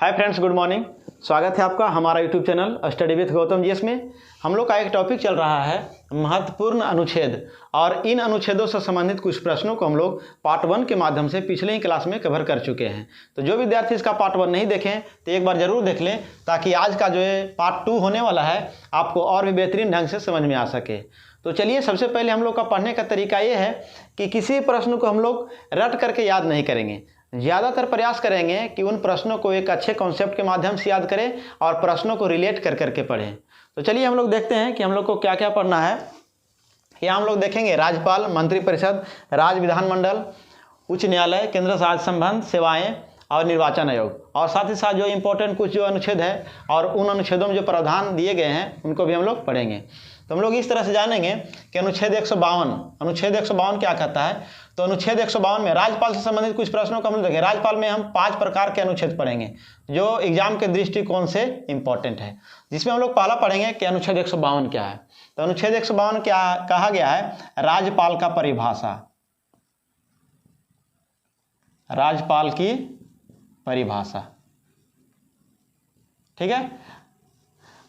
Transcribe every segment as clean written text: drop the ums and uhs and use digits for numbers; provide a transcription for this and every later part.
Hi friends, good morning. स्वागत है आपका हमारा YouTube channel study with Gautam GS में। हम लोग का एक टॉपिक चल रहा है महत्वपूर्ण अनुच्छेद, और इन अनुच्छेदों से संबंधित कुछ प्रश्नों को हम लोग पार्ट 1 के माध्यम से पिछले ही क्लास में कवर कर चुके हैं। तो जो विद्यार्थी इसका पार्ट 1 नहीं देखें तो एक बार ज़रूर देख लें, ताकि आज का जो है पार्ट 2 होने वाला है आपको और भी बेहतरीन ढंग से समझ में आ सके। तो चलिए, सबसे पहले हम लोग का पढ़ने का तरीका ये है कि किसी प्रश्न को हम लोग रट करके याद नहीं करेंगे, ज़्यादातर प्रयास करेंगे कि उन प्रश्नों को एक अच्छे कॉन्सेप्ट के माध्यम से याद करें और प्रश्नों को रिलेट कर करके पढ़ें। तो चलिए हम लोग देखते हैं कि हम लोग को क्या क्या पढ़ना है। यहाँ हम लोग देखेंगे राज्यपाल, मंत्रिपरिषद, राज्य विधानमंडल, उच्च न्यायालय, केंद्र राज्य संबंध, सेवाएं और निर्वाचन आयोग, और साथ ही साथ जो इम्पोर्टेंट कुछ जो अनुच्छेद है और उन अनुच्छेदों में जो प्रावधान दिए गए हैं उनको भी हम लोग पढ़ेंगे। तो हम लोग इस तरह से जानेंगे कि अनुच्छेद 152 क्या कहता है। तो अनुच्छेद 152 में राज्यपाल से संबंधित कुछ प्रश्नों को हम लोग देखेंगे। राज्यपाल में हम 5 प्रकार के अनुच्छेद पढ़ेंगे जो एग्जाम के दृष्टिकोण से इंपॉर्टेंट है, जिसमें हम लोग पहला पढ़ेंगे कि अनुच्छेद 152 क्या है। तो अनुच्छेद 152 क्या कहा गया है? राज्यपाल का परिभाषा, राज्यपाल की परिभाषा, ठीक है।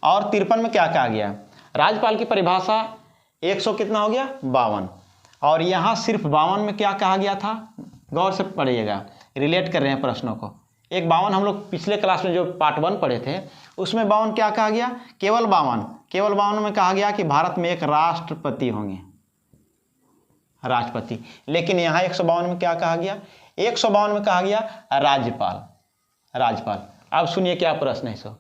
और 53 में क्या कहा गया? राज्यपाल की परिभाषा 100 कितना हो गया? 52। और यहाँ सिर्फ 52 में क्या कहा गया था? गौर से पढ़िएगा, रिलेट कर रहे हैं प्रश्नों को। एक 52 हम लोग पिछले क्लास में जो पार्ट 1 पढ़े थे उसमें 52 क्या कहा गया? केवल 52 में कहा गया कि भारत में एक राष्ट्रपति होंगे, राष्ट्रपति। लेकिन यहाँ 152 में क्या कहा गया? 152 में कहा गया राज्यपाल। अब सुनिए क्या प्रश्न है। सो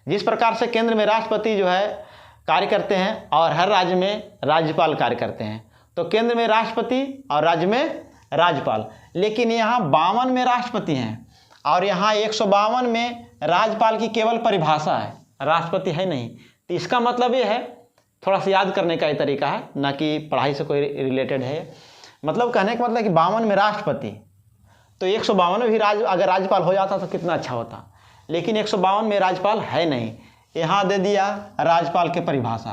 जिस प्रकार से केंद्र में राष्ट्रपति जो है कार्य करते हैं और हर राज्य में राज्यपाल कार्य करते हैं, तो केंद्र में राष्ट्रपति और राज्य में राज्यपाल। लेकिन यहाँ 52 में राष्ट्रपति हैं और यहाँ 152 में राज्यपाल की केवल परिभाषा है, राष्ट्रपति है नहीं। तो इसका मतलब ये है, थोड़ा सा याद करने का ये तरीका है, ना कि पढ़ाई से कोई रिलेटेड है। मतलब कहने का मतलब कि 52 में राष्ट्रपति, तो 152 में भी अगर राज्यपाल हो जाता तो कितना अच्छा होता। लेकिन 152 में राज्यपाल है नहीं, यहाँ दे दिया राज्यपाल के परिभाषा।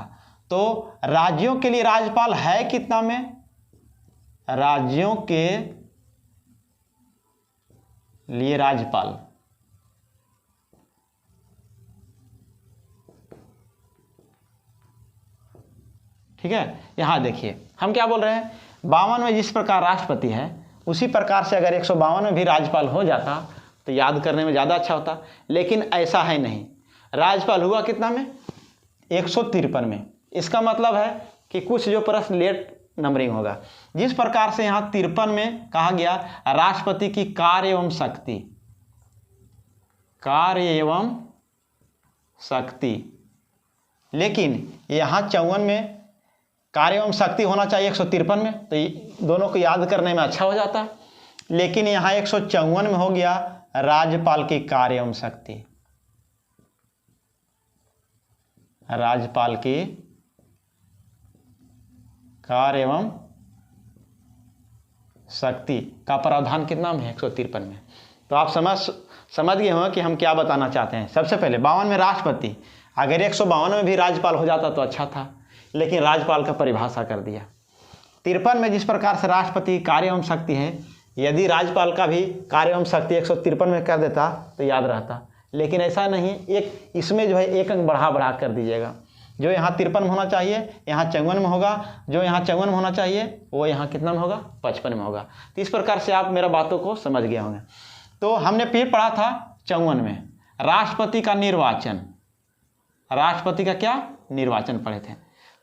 तो राज्यों के लिए राज्यपाल है कितना में? राज्यों के लिए राज्यपाल, ठीक है। यहां देखिए हम क्या बोल रहे हैं, 52 में जिस प्रकार राष्ट्रपति है उसी प्रकार से अगर 152 में भी राज्यपाल हो जाता तो याद करने में ज़्यादा अच्छा होता। लेकिन ऐसा है नहीं, राज्यपाल हुआ कितना में? 153 में। इसका मतलब है कि कुछ जो प्रश्न लेट नंबरिंग होगा। जिस प्रकार से यहाँ 53 में कहा गया राष्ट्रपति की कार्य एवं शक्ति, लेकिन यहाँ 54 में कार्य एवं शक्ति होना चाहिए 153 में, तो दोनों को याद करने में अच्छा हो जाता। लेकिन यहाँ 154 में हो गया राज्यपाल की कार्य एवं शक्ति, राज्यपाल की कार्य एवं शक्ति का प्रावधान कितना में है? 153 में। तो आप समझ गए होंगे कि हम क्या बताना चाहते हैं। सबसे पहले 52 में राष्ट्रपति, अगर 152 में भी राज्यपाल हो जाता तो अच्छा था, लेकिन राज्यपाल का परिभाषा कर दिया। 53 में जिस प्रकार से राष्ट्रपति कार्य एवं शक्ति है, यदि राज्यपाल का भी कार्य एवं शक्ति 153 में कर देता तो याद रहता। लेकिन ऐसा नहीं, एक इसमें जो है एक अंक बढ़ा कर दीजिएगा। जो यहाँ 53 में होना चाहिए यहाँ 54 में होगा, जो यहाँ 54 में होना चाहिए वो यहाँ कितना में होगा? 55 में होगा। तो इस प्रकार से आप मेरा बातों को समझ गए होंगे। तो हमने फिर पढ़ा था 54 में राष्ट्रपति का निर्वाचन, राष्ट्रपति का क्या? निर्वाचन पढ़े थे।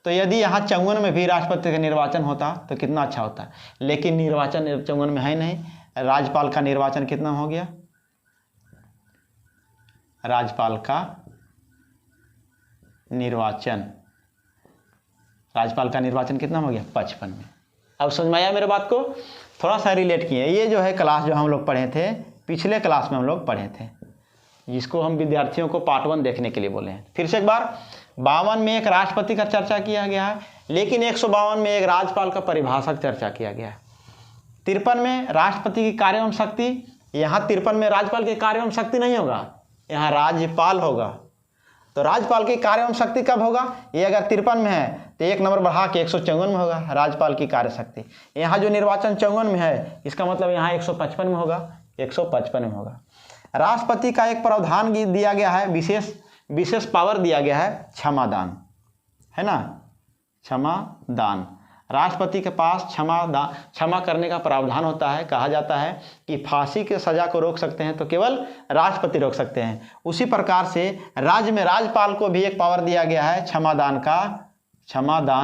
तो यदि यहाँ 54 में भी राष्ट्रपति का निर्वाचन होता तो कितना अच्छा होता। लेकिन निर्वाचन 54 में है नहीं। राज्यपाल का निर्वाचन कितना हो गया? राज्यपाल का निर्वाचन कितना हो गया? 55 में। अब समझ में आया मेरे बात को? थोड़ा सा रिलेट किए। ये जो है क्लास जो हम लोग पढ़े थे, पिछले क्लास में हम लोग पढ़े थे, जिसको हम विद्यार्थियों को पार्ट 1 देखने के लिए बोले हैं। फिर से एक बार, 52 में एक राष्ट्रपति का चर्चा किया गया है, लेकिन 152 में एक राज्यपाल का परिभाषक चर्चा किया गया है। 53 में राष्ट्रपति की कार्य एवं शक्ति, यहाँ 53 में राज्यपाल की कार्य एवं शक्ति नहीं होगा, यहाँ राज्यपाल होगा। तो राज्यपाल की कार्य एवं शक्ति कब होगा? ये अगर 53 में है तो एक नंबर बढ़ा के 154 में होगा राज्यपाल की कार्य शक्ति। यहाँ जो निर्वाचन 54 में है, इसका मतलब यहाँ 155 में होगा, 155 में होगा। राष्ट्रपति का एक प्रावधान दिया गया है, विशेष पावर दिया गया है, क्षमादान, है ना, क्षमादान। राष्ट्रपति के पास क्षमा करने का प्रावधान होता है। कहा जाता है कि फांसी की सजा को रोक सकते हैं तो केवल राष्ट्रपति रोक सकते हैं। उसी प्रकार से राज्य में राज्यपाल को भी एक पावर दिया गया है क्षमादान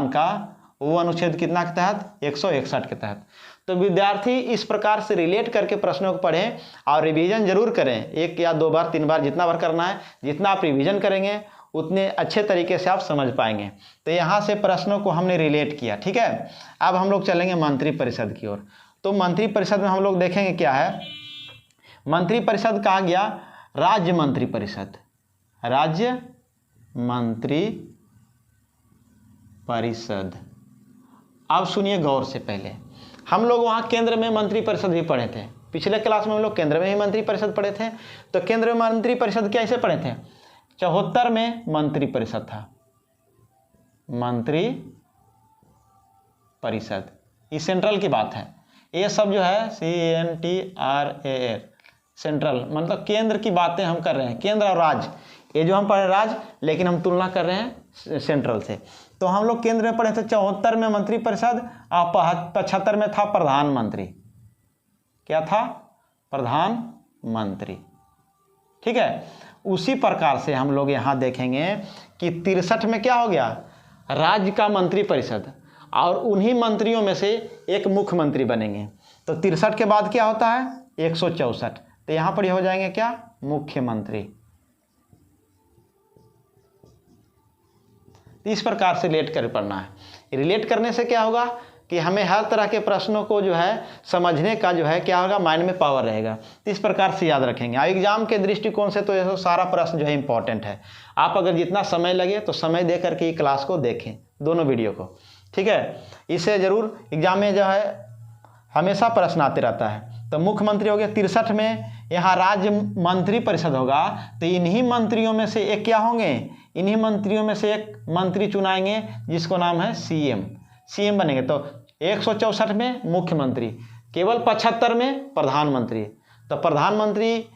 का। वो अनुच्छेद कितना के तहत? 161 के तहत। तो विद्यार्थी इस प्रकार से रिलेट करके प्रश्नों को पढ़ें और रिवीजन जरूर करें, 1 या 2 बार 3 बार जितना बार करना है। जितना आप रिवीजन करेंगे उतने अच्छे तरीके से आप समझ पाएंगे। तो यहाँ से प्रश्नों को हमने रिलेट किया, ठीक है। अब हम लोग चलेंगे मंत्रिपरिषद की ओर। तो मंत्रिपरिषद में हम लोग देखेंगे क्या है। मंत्रिपरिषद कहा गया राज्य मंत्रिपरिषद, राज्य मंत्रिपरिषद। अब सुनिए गौर से, पहले हम लोग वहाँ केंद्र में मंत्रिपरिषद भी पढ़े थे। पिछले क्लास में हम लोग केंद्र में ही मंत्रिपरिषद पढ़े थे। तो केंद्र में मंत्रिपरिषद कैसे पढ़े थे? 74 में मंत्रिपरिषद था, मंत्रिपरिषद। ये सेंट्रल की बात है। ये सब जो है CENTRAL, सेंट्रल मतलब केंद्र की बातें हम कर रहे हैं, केंद्र और राज्य। ये जो हम पढ़े राज्य, लेकिन हम तुलना कर रहे हैं सेंट्रल से। तो हम लोग केंद्र में पढ़े थे 74 में मंत्रिपरिषद और 75 में था प्रधानमंत्री। क्या था? प्रधानमंत्री, ठीक है। उसी प्रकार से हम लोग यहाँ देखेंगे कि 63 में क्या हो गया? राज्य का मंत्रिपरिषद, और उन्हीं मंत्रियों में से एक मुख्यमंत्री बनेंगे। तो 63 के बाद क्या होता है? 164। तो यहाँ पर हो जाएंगे क्या? मुख्यमंत्री। इस प्रकार से रिलेट कर पढ़ना है। रिलेट करने से क्या होगा कि हमें हर तरह के प्रश्नों को जो है समझने का जो है क्या होगा, माइंड में पावर रहेगा। इस प्रकार से याद रखेंगे। और एग्जाम के दृष्टिकोण से तो ये सारा प्रश्न जो है इंपॉर्टेंट है। आप अगर जितना समय लगे तो समय दे करके ये क्लास को देखें, दोनों वीडियो को, ठीक है। इससे जरूर एग्जाम में जो है हमेशा प्रश्न आते रहता है। तो मुख्यमंत्री हो गया 63 में। यहाँ राज्य मंत्रिपरिषद होगा तो इन्हीं मंत्रियों में से एक क्या होंगे? इन्हीं मंत्रियों में से एक मंत्री चुनाएंगे जिसको नाम है सीएम बनेंगे। तो 164 में मुख्यमंत्री, केवल 75 में प्रधानमंत्री। तो प्रधानमंत्री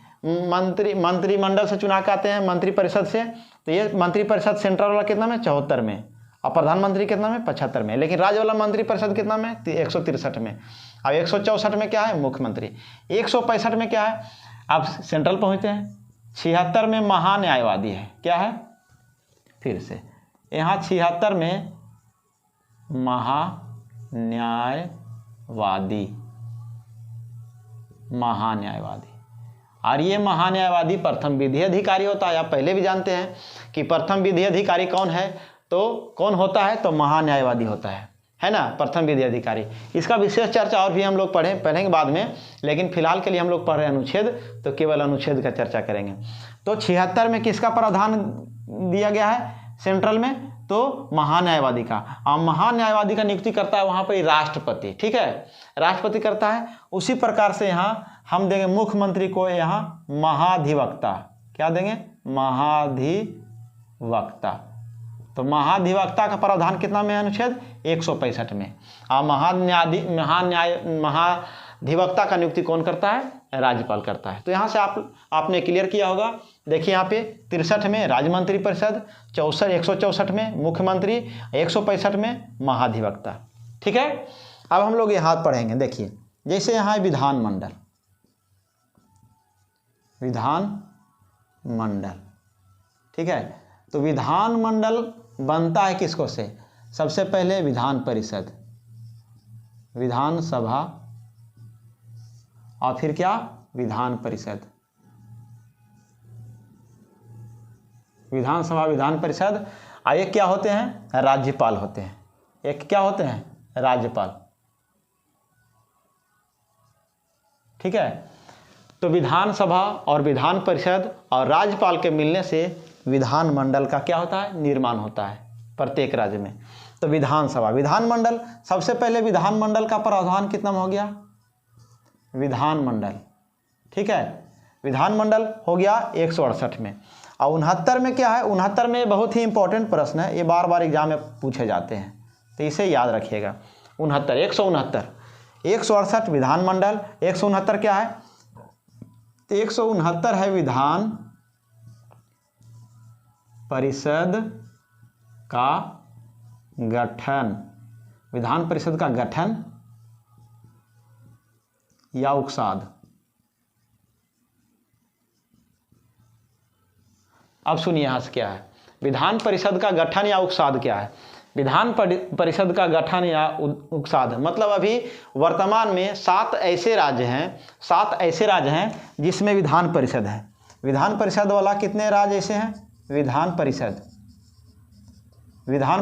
मंत्रिमंडल से चुना के आते हैं, मंत्रिपरिषद से। तो ये मंत्रिपरिषद सेंट्रल वाला कितना में? 74 में, और प्रधानमंत्री कितना में? 75 में। लेकिन राज्य वाला मंत्रिपरिषद कितना में? 163 में। अब 164 में क्या है? मुख्यमंत्री। 165 में क्या है? अब सेंट्रल पहुँचते हैं। 76 में महान्यायवादी है। क्या है? फिर से यहाँ 76 में महान्यायवादी। और ये महान्यायवादी प्रथम विधि अधिकारी होता है। आप पहले भी जानते हैं कि प्रथम विधि अधिकारी कौन है, तो कौन होता है? तो महान्यायवादी होता है ना, प्रथम विधि अधिकारी। इसका विशेष चर्चा और भी हम लोग पढ़ेंगे बाद में, लेकिन फिलहाल के लिए हम लोग पढ़ रहे हैं अनुच्छेद, तो केवल अनुच्छेद का चर्चा करेंगे। तो 76 में किसका प्रावधान दिया गया है सेंट्रल में? तो महान्यायवादी का। और महान्यायवादी का नियुक्ति करता है वहाँ पर राष्ट्रपति, ठीक है, राष्ट्रपति करता है। उसी प्रकार से यहाँ हम देंगे मुख्यमंत्री को यहाँ महाधिवक्ता। क्या देंगे? महाधिवक्ता। तो महाधिवक्ता का प्रावधान कितना में है? अनुच्छेद 165 में। और महाधिवक्ता का नियुक्ति कौन करता है? राज्यपाल करता है। तो यहाँ से आपने क्लियर किया होगा। देखिए यहाँ पे 63 में राज्य मंत्रिपरिषद, 164 में मुख्यमंत्री, 165 में महाधिवक्ता, ठीक है। अब हम लोग यहाँ पढ़ेंगे। देखिए जैसे यहाँ है विधानमंडल, ठीक है। तो विधानमंडल बनता है किसको से? सबसे पहले विधान परिषद, विधानसभा, और फिर क्या? विधान परिषद। विधानसभा, विधान परिषद। और एक क्या होते हैं? राज्यपाल होते हैं। एक क्या होते हैं? राज्यपाल, ठीक है। तो विधानसभा और विधान परिषद और राज्यपाल के मिलने से विधानमंडल का क्या होता है? निर्माण होता है प्रत्येक राज्य में। तो विधानसभा, विधानमंडल, सबसे पहले विधानमंडल का प्रावधान कितना में हो गया? विधानमंडल, ठीक है। विधानमंडल हो गया 168 में। और 69 में क्या है? 69 में बहुत ही इंपॉर्टेंट प्रश्न है, ये बार बार एग्जाम में पूछे जाते हैं, तो इसे याद रखिएगा। 169 विधानमंडल, 169 क्या है? तो 169 है विधान परिषद का गठन, विधान परिषद का गठन या उकसाद। अब सुनिए यहां से क्या है, विधान परिषद का गठन या उकसाद क्या है। विधान परिषद का गठन या उकसाद मतलब अभी वर्तमान में 7 ऐसे राज्य हैं जिसमें विधान परिषद है। विधान परिषद वाला कितने राज्य ऐसे हैं, विधान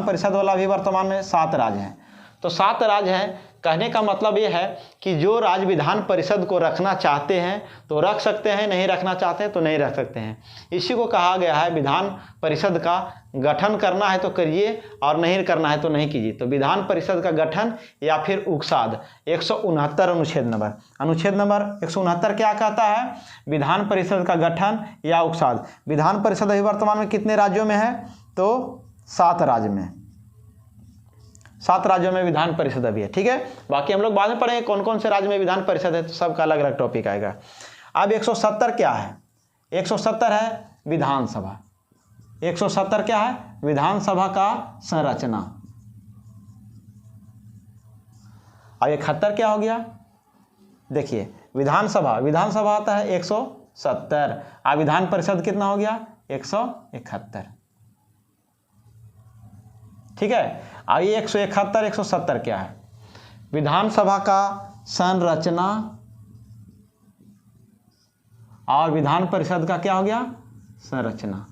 परिषद वाला भी वर्तमान में 7 राज्य हैं। तो 7 राज्य हैं, कहने का मतलब ये है कि जो राज्य विधान परिषद को रखना चाहते हैं तो रख सकते हैं, नहीं रखना चाहते हैं तो नहीं रख सकते हैं। इसी को कहा गया है विधान परिषद का गठन करना है तो करिए और नहीं करना है तो नहीं कीजिए। तो विधान परिषद का गठन या फिर उकसाद 169 अनुच्छेद नंबर 169 क्या कहता है, विधान परिषद का गठन या उकसाद। विधान परिषद अभी वर्तमान में कितने राज्यों में है, तो 7 राज्य में, 7 राज्यों में विधान परिषद अभी है। ठीक है, बाकी हम लोग बाद में पढ़ेंगे कौन कौन से राज्य में विधान परिषद है, तो सबका अलग अलग टॉपिक आएगा। अब 170 क्या है, 170 है विधानसभा। 170 क्या है, विधानसभा का संरचना। अब 71 क्या हो गया, देखिए विधानसभा आता है 170, अब विधान परिषद कितना हो गया 171। ठीक है, अब ये 171 170 क्या है, विधानसभा का संरचना और विधान परिषद का क्या हो गया संरचना।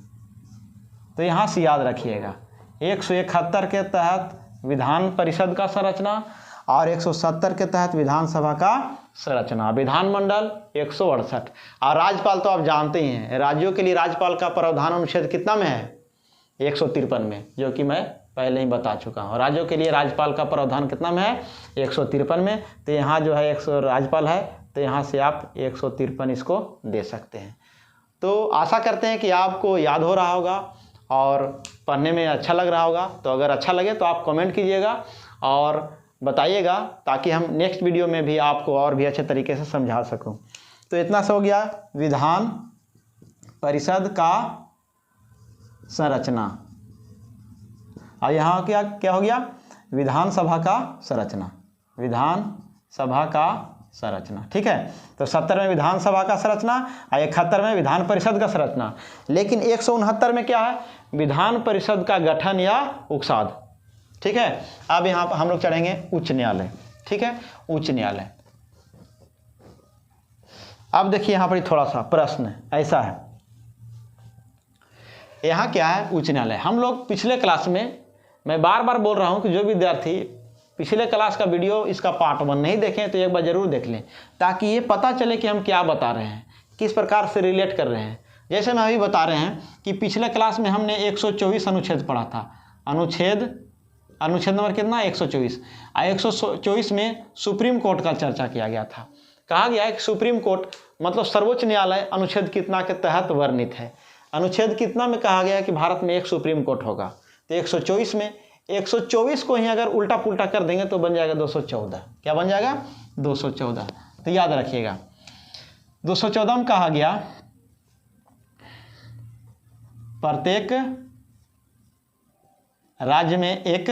तो यहां से याद रखिएगा 171 के तहत विधान परिषद का संरचना और 170 के तहत विधानसभा का संरचना। विधानमंडल 168 और राज्यपाल तो आप जानते ही हैं, राज्यों के लिए राज्यपाल का प्रावधान अनुच्छेद कितना में है 153 में, जो कि मैं पहले ही बता चुका हूँ। राज्यों के लिए राज्यपाल का प्रावधान कितना में है 153 में। तो यहाँ जो है 100 राज्यपाल है, तो यहाँ से आप 153 इसको दे सकते हैं। तो आशा करते हैं कि आपको याद हो रहा होगा और पढ़ने में अच्छा लग रहा होगा। तो अगर अच्छा लगे तो आप कमेंट कीजिएगा और बताइएगा, ताकि हम नेक्स्ट वीडियो में भी आपको और भी अच्छे तरीके से समझा सकूं। तो इतना सा हो गया विधान परिषद का संरचना, और यहाँ क्या क्या हो गया विधानसभा का संरचना, विधानसभा का संरचना। ठीक है, तो 70 में विधानसभा का संरचना और 71 में विधान परिषद का संरचना। लेकिन 169 में क्या है, विधान परिषद का गठन या उकसाद। ठीक है, अब यहाँ पर हम लोग चढ़ेंगे उच्च न्यायालय। ठीक है, उच्च न्यायालय। अब देखिए यहाँ पर थोड़ा सा प्रश्न ऐसा है, यहाँ क्या है उच्च न्यायालय। हम लोग पिछले क्लास में, मैं बार बार बोल रहा हूँ कि जो विद्यार्थी पिछले क्लास का वीडियो इसका पार्ट 1 नहीं देखें तो एक बार जरूर देख लें, ताकि ये पता चले कि हम क्या बता रहे हैं, किस प्रकार से रिलेट कर रहे हैं। जैसे मैं अभी बता रहे हैं कि पिछले क्लास में हमने 124 अनुच्छेद पढ़ा था। अनुच्छेद नंबर कितना 124। 124 में सुप्रीम कोर्ट का चर्चा किया गया था। कहा गया है कि सुप्रीम कोर्ट मतलब सर्वोच्च न्यायालय अनुच्छेद कितना के तहत वर्णित है। अनुच्छेद कितना में कहा गया है कि भारत में एक सुप्रीम कोर्ट होगा, तो 124 में 124 को ही अगर उल्टा पुल्टा कर देंगे तो बन जाएगा 214। क्या बन जाएगा 214। तो याद रखिएगा 214 में कहा गया प्रत्येक राज्य में एक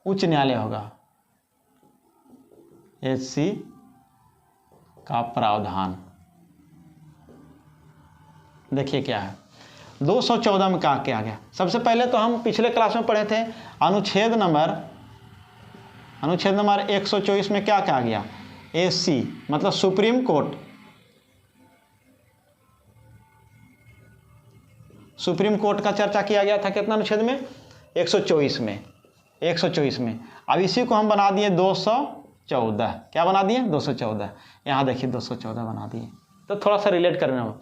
उच्च न्यायालय होगा, एचसी का प्रावधान। देखिए क्या है 214 में कहा क्या गया। सबसे पहले तो हम पिछले क्लास में पढ़े थे अनुच्छेद नंबर 124 में क्या कहा गया, एससी मतलब सुप्रीम कोर्ट, सुप्रीम कोर्ट का चर्चा किया गया था कितना अनुच्छेद में 124 में। 124 में अब इसी को हम बना दिए 214। क्या बना दिए 214। यहाँ देखिए 214 बना दिए। तो थोड़ा सा रिलेट करना हो,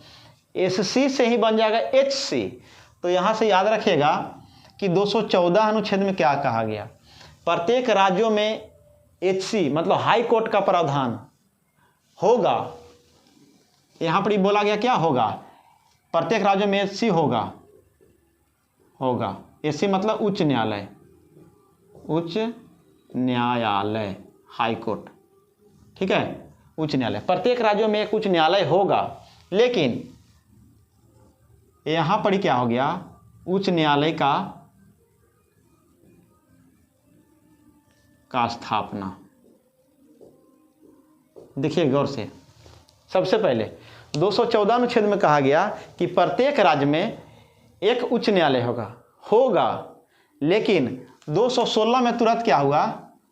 एससी से ही बन जाएगा एचसी। तो यहाँ से याद रखिएगा कि 214 अनुच्छेद में क्या कहा गया, प्रत्येक राज्यों में एचसी मतलब हाई कोर्ट का प्रावधान होगा। यहाँ पर बोला गया क्या होगा, प्रत्येक राज्यों में एचसी होगा। एचसी मतलब उच्च न्यायालय, उच्च न्यायालय हाई कोर्ट। ठीक है, उच्च न्यायालय प्रत्येक राज्यों में एक उच्च न्यायालय होगा। लेकिन यहाँ पर क्या हो गया, उच्च न्यायालय का स्थापना। देखिए गौर से, सबसे पहले 214 अनुच्छेद में कहा गया कि प्रत्येक राज्य में एक उच्च न्यायालय होगा, लेकिन 216 में तुरंत क्या हुआ,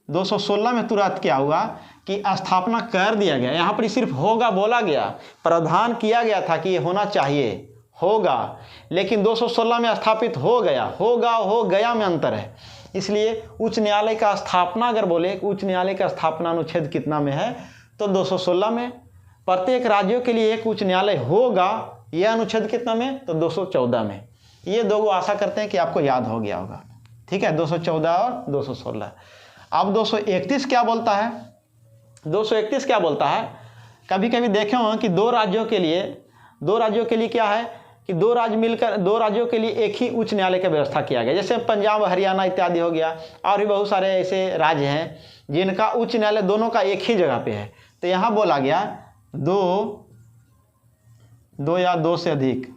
216 में तुरंत क्या हुआ कि स्थापना कर दिया गया। यहाँ पर सिर्फ होगा बोला गया, प्रावधान किया गया था कि ये होना चाहिए, होगा, लेकिन 216 में स्थापित हो गया। होगा हो गया में अंतर है। इसलिए उच्च न्यायालय का स्थापना अगर बोले, उच्च न्यायालय का स्थापना अनुच्छेद कितना में है, तो 216 में। प्रत्येक राज्यों के लिए एक उच्च न्यायालय होगा, यह अनुच्छेद कितना में, तो 214 में। ये दो आशा करते हैं कि आपको याद हो गया होगा। ठीक है, 214 और 216। अब 231 क्या बोलता है, 231 क्या बोलता है, कभी कभी देखे हो कि दो राज्यों के लिए क्या है कि दो राज्य मिलकर, दो राज्यों के लिए एक ही उच्च न्यायालय का व्यवस्था किया गया। जैसे पंजाब, हरियाणा इत्यादि हो गया, और भी बहुत सारे ऐसे राज्य हैं जिनका उच्च न्यायालय दोनों का एक ही जगह पे है। तो यहाँ बोला गया दो या दो से अधिक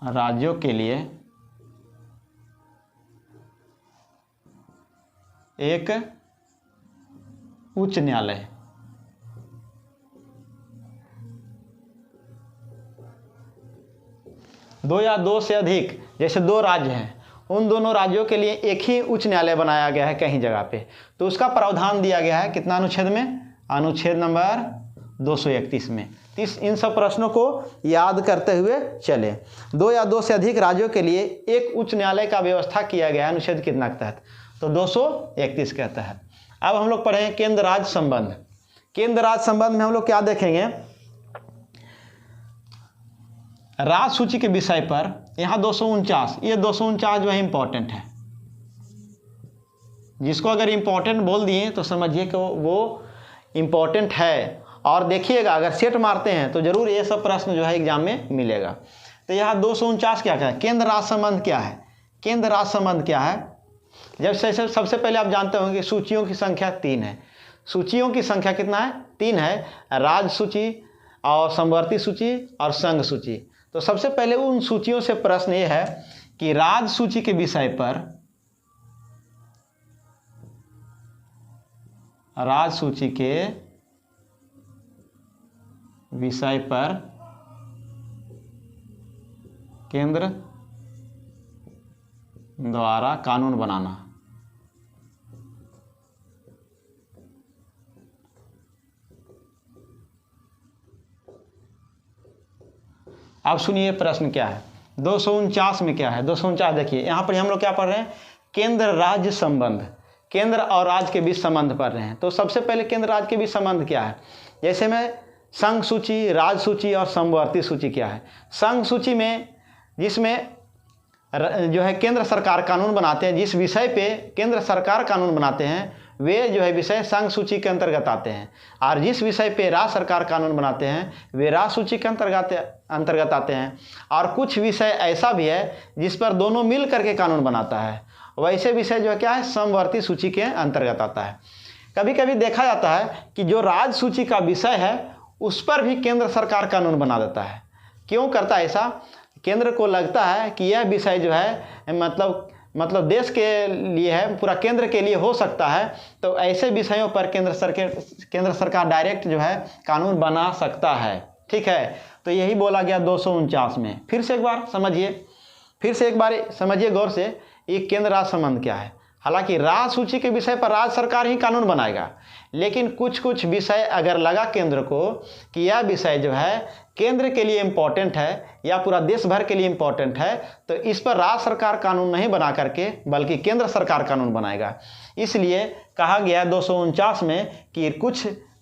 राज्यों के लिए एक उच्च न्यायालय। दो या दो से अधिक, जैसे दो राज्य हैं, उन दोनों राज्यों के लिए एक ही उच्च न्यायालय बनाया गया है कहीं जगह पे, तो उसका प्रावधान दिया गया है कितना अनुच्छेद में, अनुच्छेद नंबर 231 में। इन सब प्रश्नों को याद करते हुए चले। दो या दो से अधिक राज्यों के लिए एक उच्च न्यायालय का व्यवस्था किया गया है अनुच्छेद कितना के तहत, तो 231 के तहत। अब हम लोग पढ़ें केंद्र राज्य संबंध। केंद्र राज्य संबंध में हम लोग क्या देखेंगे, राज्य सूची के विषय पर यहाँ 249, ये 249 जो है इंपॉर्टेंट है। जिसको अगर इंपॉर्टेंट बोल दिए तो समझिए कि वो इंपॉर्टेंट है। और देखिएगा अगर सेट मारते हैं तो जरूर ये सब प्रश्न जो है एग्जाम में मिलेगा। तो यहाँ 249 क्या है, केंद्र राज्य संबंध क्या है। केंद्र राज्य संबंध क्या है, जब सबसे पहले आप जानते होंगे कि सूचियों की संख्या 3 है। सूचियों की संख्या कितना है, 3 है, राज्य सूची और समवर्ती सूची और संघ सूची। तो सबसे पहले उन सूचियों से प्रश्न ये है कि राज्य सूची के विषय पर, राज्य सूची के विषय पर केंद्र द्वारा कानून बनाना। अब सुनिए प्रश्न क्या है, 249 में क्या है। 249 देखिए, यहाँ पर हम लोग क्या पढ़ रहे हैं, केंद्र राज्य संबंध, केंद्र और राज्य के बीच संबंध पढ़ रहे हैं। तो सबसे पहले केंद्र राज्य के बीच संबंध क्या है, जैसे में संघ सूची, राज्य सूची और समवर्ती सूची क्या है। संघ सूची में जिसमें जो है केंद्र सरकार कानून बनाते हैं, जिस विषय पे केंद्र सरकार कानून बनाते हैं वे जो है विषय संघ सूची के अंतर्गत आते हैं, और जिस विषय पे राज्य सरकार कानून बनाते हैं वे राज्य सूची के अंतर्गत आते हैं। और कुछ विषय ऐसा भी है जिस पर दोनों मिल करके कानून बनाता है, वैसे विषय जो है क्या है, समवर्ती सूची के अंतर्गत आता है। कभी कभी देखा जाता है कि जो राज्य सूची का विषय है उस पर भी केंद्र सरकार कानून बना देता है। क्यों करता है ऐसा, केंद्र को लगता है कि यह विषय जो है मतलब देश के लिए है, पूरा केंद्र के लिए हो सकता है, तो ऐसे विषयों पर केंद्र सरकार डायरेक्ट जो है कानून बना सकता है। ठीक है, तो यही बोला गया 249 में। फिर से एक बार समझिए गौर से, ये केंद्र राज्य संबंध क्या है। हालांकि राज्य सूची के विषय पर राज्य सरकार ही कानून बनाएगा, लेकिन कुछ विषय अगर लगा केंद्र को कि यह विषय जो है केंद्र के लिए इम्पोर्टेंट है या पूरा देश भर के लिए इम्पोर्टेंट है, तो इस पर राज्य सरकार कानून नहीं बना करके बल्कि केंद्र सरकार कानून बनाएगा। इसलिए कहा गया 249 में कि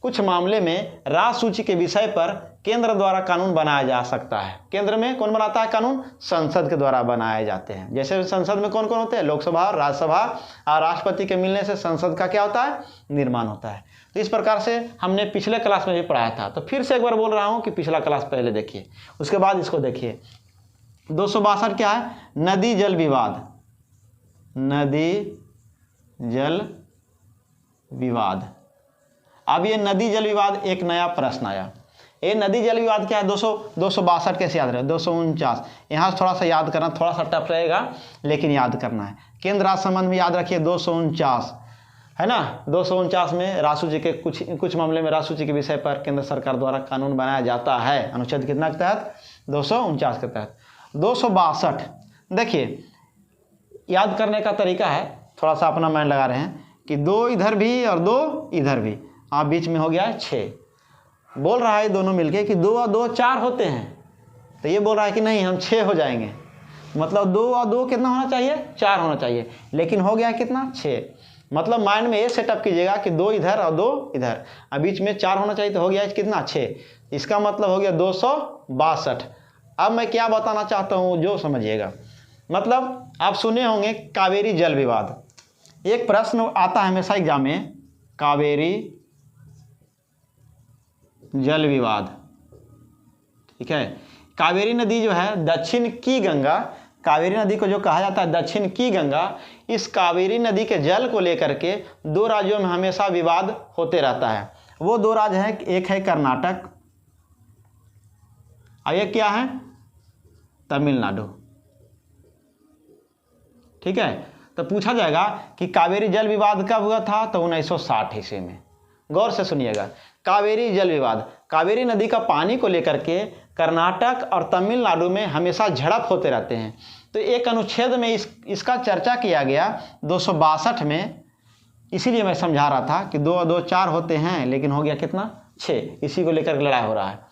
कुछ मामले में राज्य सूची के विषय पर केंद्र द्वारा कानून बनाया जा सकता है। केंद्र में कौन बनाता है कानून, संसद के द्वारा बनाए जाते हैं। जैसे संसद में कौन कौन होते हैं, लोकसभा, राज्यसभा और राष्ट्रपति के मिलने से संसद का क्या होता है, निर्माण होता है। तो इस प्रकार से हमने पिछले क्लास में भी पढ़ाया था, तो फिर से एक बार बोल रहा हूँ कि पिछला क्लास पहले देखिए, उसके बाद इसको देखिए। 262 क्या है, नदी जल विवाद। नदी जल विवाद। अब ये नदी जल विवाद एक नया प्रश्न आया। ये नदी जल विवाद क्या है? 262 कैसे याद रहे? 249। यहाँ से थोड़ा सा याद करना, थोड़ा सा टफ रहेगा लेकिन याद करना है। केंद्र राज्य संबंध में याद रखिए 249 है ना। 249 में रासू जी के कुछ मामले में रासू जी के विषय पर केंद्र सरकार द्वारा कानून बनाया जाता है। अनुच्छेद कितना के तहत? 249 के तहत। 262 देखिए, याद करने का तरीका है, थोड़ा सा अपना माइंड लगा रहे हैं कि 2 इधर भी और 2 इधर भी, आप बीच में हो गया है 6। बोल रहा है दोनों मिलके कि 2 और 2 4 होते हैं, तो ये बोल रहा है कि नहीं हम 6 हो जाएंगे। मतलब 2 और 2 कितना होना चाहिए? 4 होना चाहिए, लेकिन हो गया कितना? 6। मतलब माइंड में ये सेटअप कीजिएगा कि 2 इधर और 2 इधर, अब बीच में 4 होना चाहिए, तो हो गया कितना? 6। इसका मतलब हो गया 262। अब मैं क्या बताना चाहता हूँ जो समझिएगा। मतलब आप सुने होंगे कावेरी जल विवाद, एक प्रश्न आता है हमेशा एग्जाम में, कावेरी जल विवाद। ठीक है, कावेरी नदी जो है दक्षिण की गंगा, कावेरी नदी को जो कहा जाता है दक्षिण की गंगा, इस कावेरी नदी के जल को लेकर के 2 राज्यों में हमेशा विवाद होते रहता है। वो 2 राज्य हैं, एक है कर्नाटक और एक क्या है? तमिलनाडु। ठीक है, तो पूछा जाएगा कि कावेरी जल विवाद कब हुआ था? तो 1960 ईस्वी में। गौर से सुनिएगा, कावेरी जल विवाद, कावेरी नदी का पानी को लेकर के कर्नाटक और तमिलनाडु में हमेशा झड़प होते रहते हैं। तो एक अनुच्छेद में इसका चर्चा किया गया 262 में, इसीलिए मैं समझा रहा था कि 2 और 2 4 होते हैं, लेकिन हो गया कितना? 6। इसी को लेकर लड़ाई हो रहा है।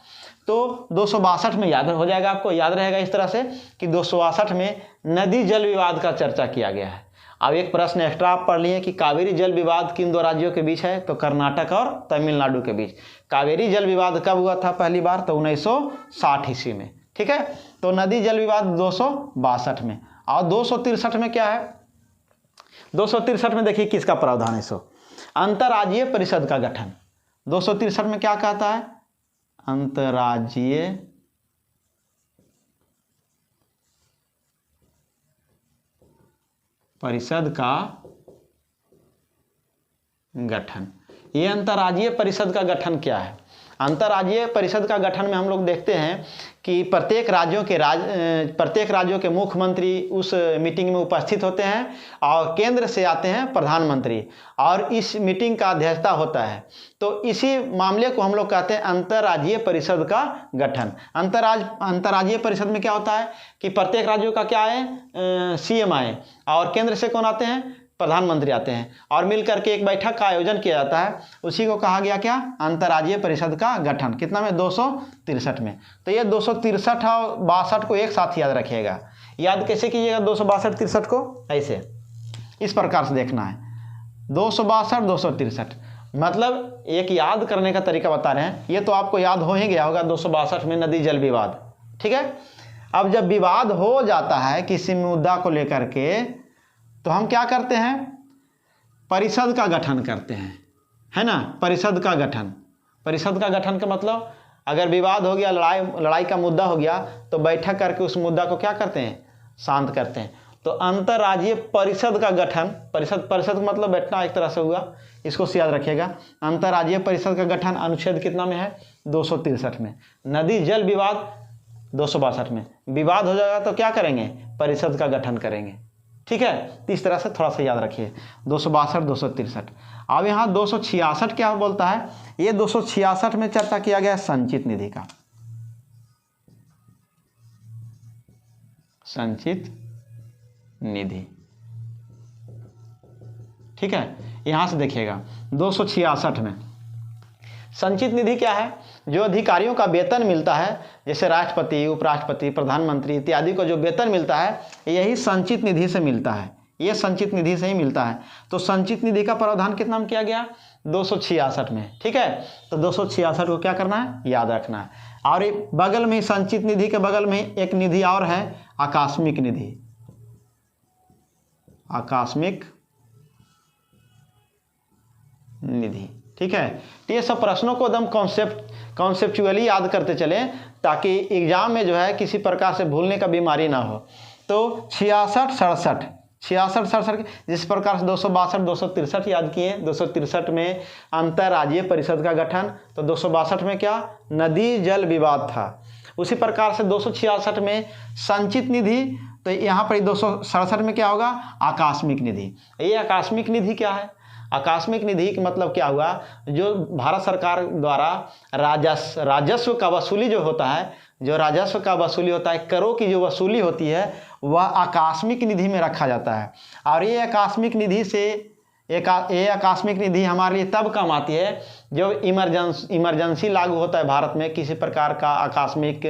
तो 262 में याद हो जाएगा, आपको याद रहेगा इस तरह से कि 262 में नदी जल विवाद का चर्चा किया गया है। अब एक प्रश्न एक्स्ट्रा आप पढ़ लिए कि कावेरी जल विवाद किन 2 राज्यों के बीच है? तो कर्नाटक और तमिलनाडु के बीच। कावेरी जल विवाद कब हुआ था पहली बार? तो 1960 ईस्वी में। ठीक है, तो नदी जल विवाद 262 में। और 263 में क्या है? 263 में देखिए किसका प्रावधान है। सो अंतर्राज्यीय परिषद का गठन। 263 में क्या कहता है? अंतर्राज्यीय परिषद का गठन। ये अंतर्राज्यीय परिषद का गठन क्या है? अंतर्राज्यीय परिषद का गठन में हम लोग देखते हैं कि प्रत्येक राज्यों के मुख्यमंत्री उस मीटिंग में उपस्थित होते हैं और केंद्र से आते हैं प्रधानमंत्री, और इस मीटिंग का अध्यक्षता होता है। तो इसी मामले को हम लोग कहते हैं अंतर्राज्यीय परिषद का गठन। अंतर्राज्यीय परिषद में क्या होता है कि प्रत्येक राज्यों का क्या है? CM आए, और केंद्र से कौन आते हैं? प्रधानमंत्री आते हैं, और मिलकर के एक बैठक का आयोजन किया जाता है। उसी को कहा गया क्या? अंतर्राज्यीय परिषद का गठन। कितना में? 263 में। तो ये 263 और 62 को एक साथ याद रखिएगा। याद कैसे कीजिएगा 262-63 को? ऐसे, इस प्रकार से देखना है, 262-263। मतलब एक याद करने का तरीका बता रहे हैं। ये तो आपको याद हो ही गया होगा 262 में नदी जल विवाद। ठीक है, अब जब विवाद हो जाता है किसी मुद्दा को लेकर के, तो हम क्या करते हैं? परिषद का गठन करते हैं, है ना। परिषद का गठन, परिषद का गठन का मतलब अगर विवाद हो गया, लड़ाई का मुद्दा हो गया, तो बैठक करके उस मुद्दा को क्या करते हैं? शांत करते हैं। तो अंतर्राज्यीय परिषद का गठन, परिषद का मतलब बैठना एक तरह से हुआ, इसको याद रखिएगा। अंतर्राज्यीय परिषद का गठन अनुच्छेद कितना में है? 263 में। नदी जल विवाद 262 में। विवाद हो जाएगा तो क्या करेंगे? परिषद का गठन करेंगे। ठीक है, तो इस तरह से थोड़ा सा याद रखिए 262-263। अब यहाँ 266 क्या बोलता है? ये 266 में चर्चा किया गया संचित निधि का। संचित निधि, ठीक है, यहां से देखिएगा 266 में संचित निधि क्या है? जो अधिकारियों का वेतन मिलता है, जैसे राष्ट्रपति, उपराष्ट्रपति, प्रधानमंत्री इत्यादि को जो वेतन मिलता है, यही संचित निधि से मिलता है। ये संचित निधि से ही मिलता है। तो संचित निधि का प्रावधान कितना में किया गया? 266 में। ठीक है, तो 266 को क्या करना है? याद रखना है। और बगल में संचित निधि के बगल में एक निधि और है, आकस्मिक निधि। आकस्मिक निधि, ठीक है। तो ये सब प्रश्नों को एकदम कॉन्सेप्चुअली याद करते चलें, ताकि एग्जाम में जो है किसी प्रकार से भूलने का बीमारी ना हो। तो 66-67 66-67 जिस प्रकार से 262 263 याद किए, 263 में अंतर्राज्यीय परिषद का गठन, तो 262 में क्या, नदी जल विवाद था। उसी प्रकार से 266 में संचित निधि, तो यहाँ पर 267 में क्या होगा, आकस्मिक निधि। ये आकस्मिक निधि क्या है, आकस्मिक निधि का मतलब क्या हुआ, जो भारत सरकार द्वारा राजस्व का वसूली जो होता है, जो राजस्व का वसूली होता है, करों की जो वसूली होती है, वह आकस्मिक निधि में रखा जाता है। और ये आकस्मिक निधि से ये आकस्मिक निधि हमारे लिए तब काम आती है जब इमरजेंसी लागू होता है भारत में, किसी प्रकार का आकस्मिक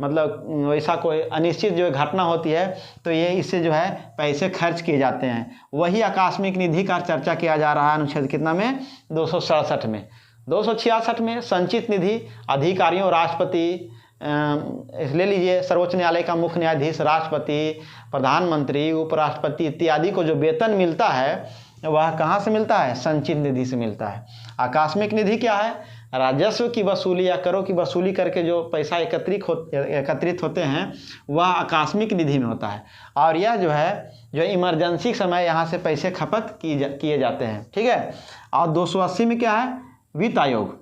मतलब वैसा कोई अनिश्चित जो घटना होती है, तो ये इससे जो है पैसे खर्च किए जाते हैं। वही आकस्मिक निधि का चर्चा किया जा रहा है अनुच्छेद कितना में, 267 में। 266 में संचित निधि, अधिकारियों, राष्ट्रपति, ले लीजिए सर्वोच्च न्यायालय का मुख्य न्यायाधीश, राष्ट्रपति, प्रधानमंत्री, उपराष्ट्रपति इत्यादि को जो वेतन मिलता है वह कहाँ से मिलता है, संचित निधि से मिलता है। आकस्मिक निधि क्या है, राजस्व की वसूली या करों की वसूली करके जो पैसा एकत्रित होते हैं वह आकस्मिक निधि में होता है। और यह जो है जो इमरजेंसी समय यहाँ से पैसे खपत किए जाते हैं, ठीक है। और 280 में क्या है, वित्त आयोग,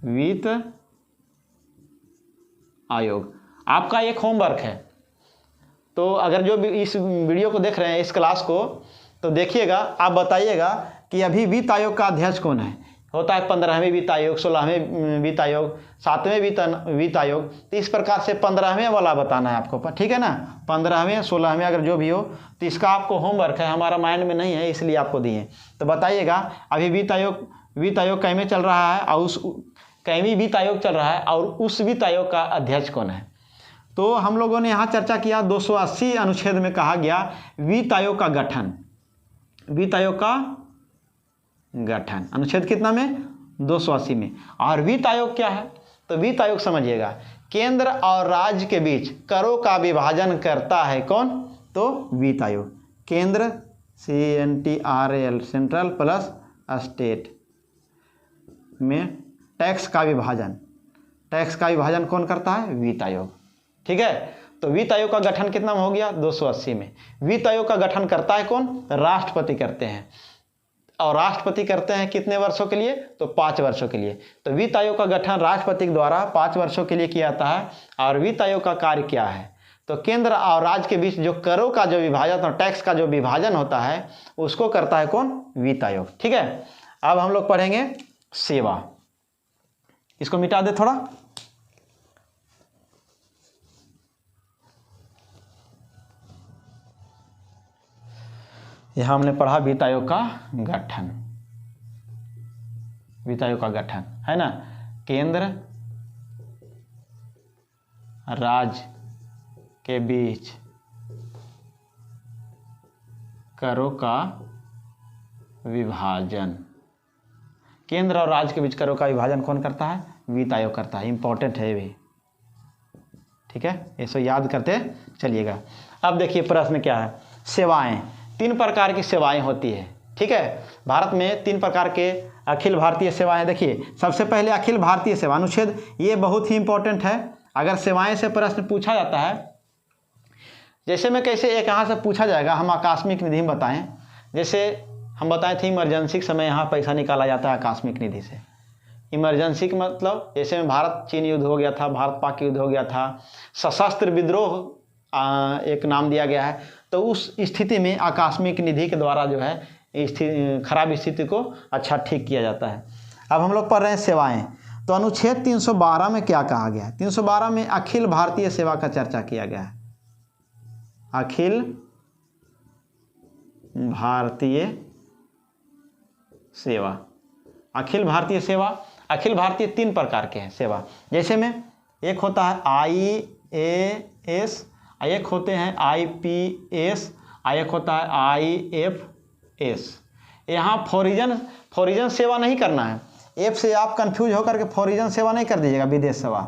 वित्त आयोग आपका एक होमवर्क है। तो अगर जो भी इस वीडियो को देख रहे हैं, इस क्लास को, तो देखिएगा, आप बताइएगा कि अभी वित्त आयोग का अध्यक्ष कौन है। होता है 15वें वित्त आयोग, 16वें वित्त आयोग, 7वें वित्त आयोग। तो इस प्रकार से 15वें वाला बताना है आपको, ठीक है ना। 15वें 16वें अगर जो भी हो, तो इसका आपको होमवर्क है, हमारा माइंड में नहीं है इसलिए आपको दिए। तो बताइएगा अभी वित्त आयोग कहीं में चल रहा है, और उस कईवीं वित्त आयोग चल रहा है, और उस वित्त आयोग का अध्यक्ष कौन है। तो हम लोगों ने यहाँ चर्चा किया 280 अनुच्छेद में कहा गया वित्त आयोग का गठन, वित्त आयोग का गठन अनुच्छेद कितना में, 280 में। और वित्त आयोग क्या है, तो वित्त आयोग समझिएगा, केंद्र और राज्य के बीच करों का विभाजन करता है कौन, तो वित्त आयोग। केंद्र CNTRL सेंट्रल प्लस स्टेट में टैक्स का विभाजन कौन करता है, वित्त आयोग, ठीक है। तो वित्त आयोग का गठन कितना में हो गया, 280 में। वित्त आयोग का गठन करता है कौन, राष्ट्रपति करते हैं। और राष्ट्रपति करते हैं कितने वर्षों के लिए, तो 5 वर्षों के लिए। तो वित्त आयोग का गठन राष्ट्रपति द्वारा 5 वर्षों के लिए किया जाता है। और वित्त आयोग का कार्य क्या है, तो केंद्र और राज्य के बीच जो करों का जो विभाजन और टैक्स का जो विभाजन होता है उसको करता है कौन, वित्त आयोग, ठीक है। अब हम लोग पढ़ेंगे सेवा, इसको मिटा दे थोड़ा। यहां हमने पढ़ा वित्त आयोग का गठन, वित्त आयोग का गठन है ना, केंद्र राज्य के बीच करों का विभाजन, केंद्र और राज्य के बीच करों का विभाजन कौन करता है, वित्त आयोग करता है। इंपॉर्टेंट है ये भी, ठीक है, इसको याद करते चलिएगा। अब देखिए प्रश्न क्या है, सेवाएं, 3 प्रकार की सेवाएं होती है, ठीक है। भारत में 3 प्रकार के अखिल भारतीय सेवाएं। देखिए सबसे पहले अखिल भारतीय सेवा अनुच्छेद, ये बहुत ही इंपॉर्टेंट है। अगर सेवाएं से प्रश्न पूछा जाता है, जैसे में कैसे एक यहाँ से पूछा जाएगा, हम आकस्मिक निधि में बताएं, जैसे हम बताए थे इमरजेंसी के समय यहाँ पैसा निकाला जाता है आकस्मिक निधि से। इमरजेंसी का मतलब जैसे में भारत चीन युद्ध हो गया था, भारत पाक युद्ध हो गया था, सशस्त्र विद्रोह एक नाम दिया गया है, तो उस स्थिति में आकस्मिक निधि के द्वारा जो है खराब स्थिति को अच्छा ठीक किया जाता है। अब हम लोग पढ़ रहे हैं सेवाएं। तो अनुच्छेद 312 में क्या कहा गया है, 312 में अखिल भारतीय सेवा का चर्चा किया गया है। अखिल भारतीय सेवा, अखिल भारतीय सेवा, अखिल भारतीय 3 प्रकार के हैं सेवा। जैसे में एक होता है IAS, एक होते हैं IPS, एक होता है IFS। यहाँ फॉरिजन सेवा नहीं करना है, एफ से आप कंफ्यूज होकर के फॉरिजन सेवा नहीं कर दीजिएगा, विदेश सेवा।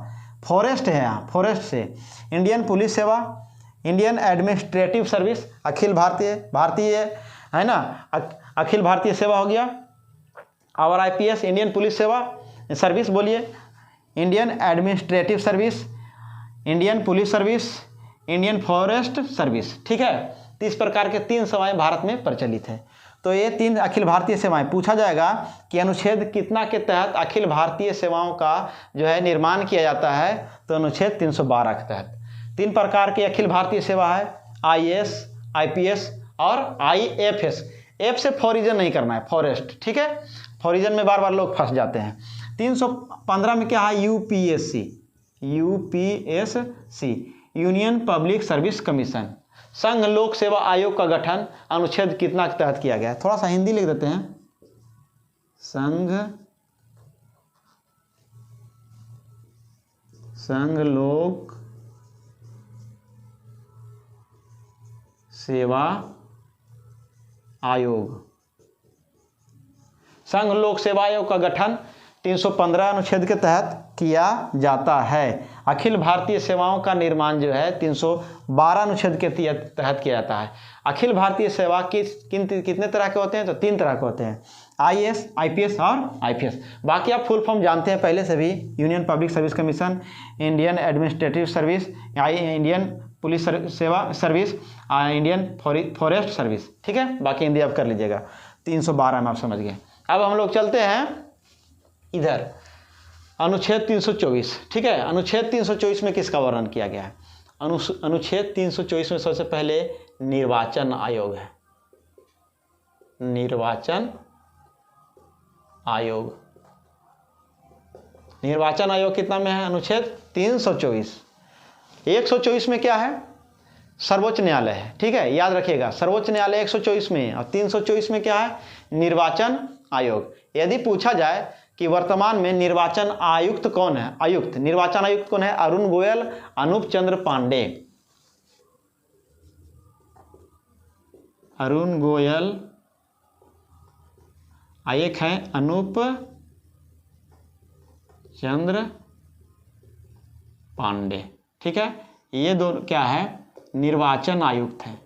फॉरेस्ट है यहाँ, फॉरेस्ट से इंडियन पुलिस सेवा, Indian administrative service, Akhil Bharatiya है ना, अखिल भारतीय सेवा हो गया। और IPS इंडियन पुलिस सेवा सर्विस बोलिए, Indian administrative service, Indian police service, Indian forest service. ठीक है, तो इस प्रकार के 3 सेवाएं भारत में प्रचलित है। तो ये 3 अखिल भारतीय सेवाएं। पूछा जाएगा कि अनुच्छेद कितना के तहत अखिल भारतीय सेवाओं का जो है निर्माण किया जाता है, तो अनुच्छेद 312 के तहत। 3 प्रकार की अखिल भारतीय सेवा है, IAS, IPS और IFS। एफ से फॉरिजन नहीं करना है, फॉरेस्ट। ठीक है, फॉरिजन में बार बार लोग फंस जाते हैं। 315 में क्या है, UPSC, union public service commission. संघ लोक सेवा आयोग का गठन अनुच्छेद कितना के तहत किया गया है? थोड़ा सा हिंदी लिख देते हैं। संघ लोक सेवा आयोग। संघ लोक सेवा आयोग का गठन 315 अनुच्छेद के तहत किया जाता है। अखिल भारतीय सेवाओं का निर्माण जो है 312 अनुच्छेद के तहत किया जाता है। अखिल भारतीय सेवा कितने तरह के होते हैं? तो 3 तरह के होते हैं, IAS, IPS और IPS। बाकी आप फुल फॉर्म जानते हैं पहले से भी, union public service commission, Indian administrative service, Indian police सेवा सर्विस, इंडियन फॉरेस्ट सर्विस। ठीक है, बाकी हिंदी आप कर लीजिएगा। 312 में आप समझ गए। अब हम लोग चलते हैं इधर अनुच्छेद 324। ठीक है, अनुच्छेद 324 में किसका वर्णन किया गया है? अनुच्छेद 324 में सबसे पहले निर्वाचन आयोग है। निर्वाचन आयोग। निर्वाचन आयोग कितना में है? अनुच्छेद 324। 124 में क्या है? सर्वोच्च न्यायालय है। ठीक है, याद रखिएगा, सर्वोच्च न्यायालय 124 में, और 324 में क्या है? निर्वाचन आयोग। यदि पूछा जाए कि वर्तमान में निर्वाचन आयुक्त कौन है, निर्वाचन आयुक्त कौन है? अरुण गोयल, अनूप चंद्र पांडे। अरुण गोयल, एक है अनूप चंद्र पांडे। ठीक है, ये दोनों क्या है? निर्वाचन आयुक्त है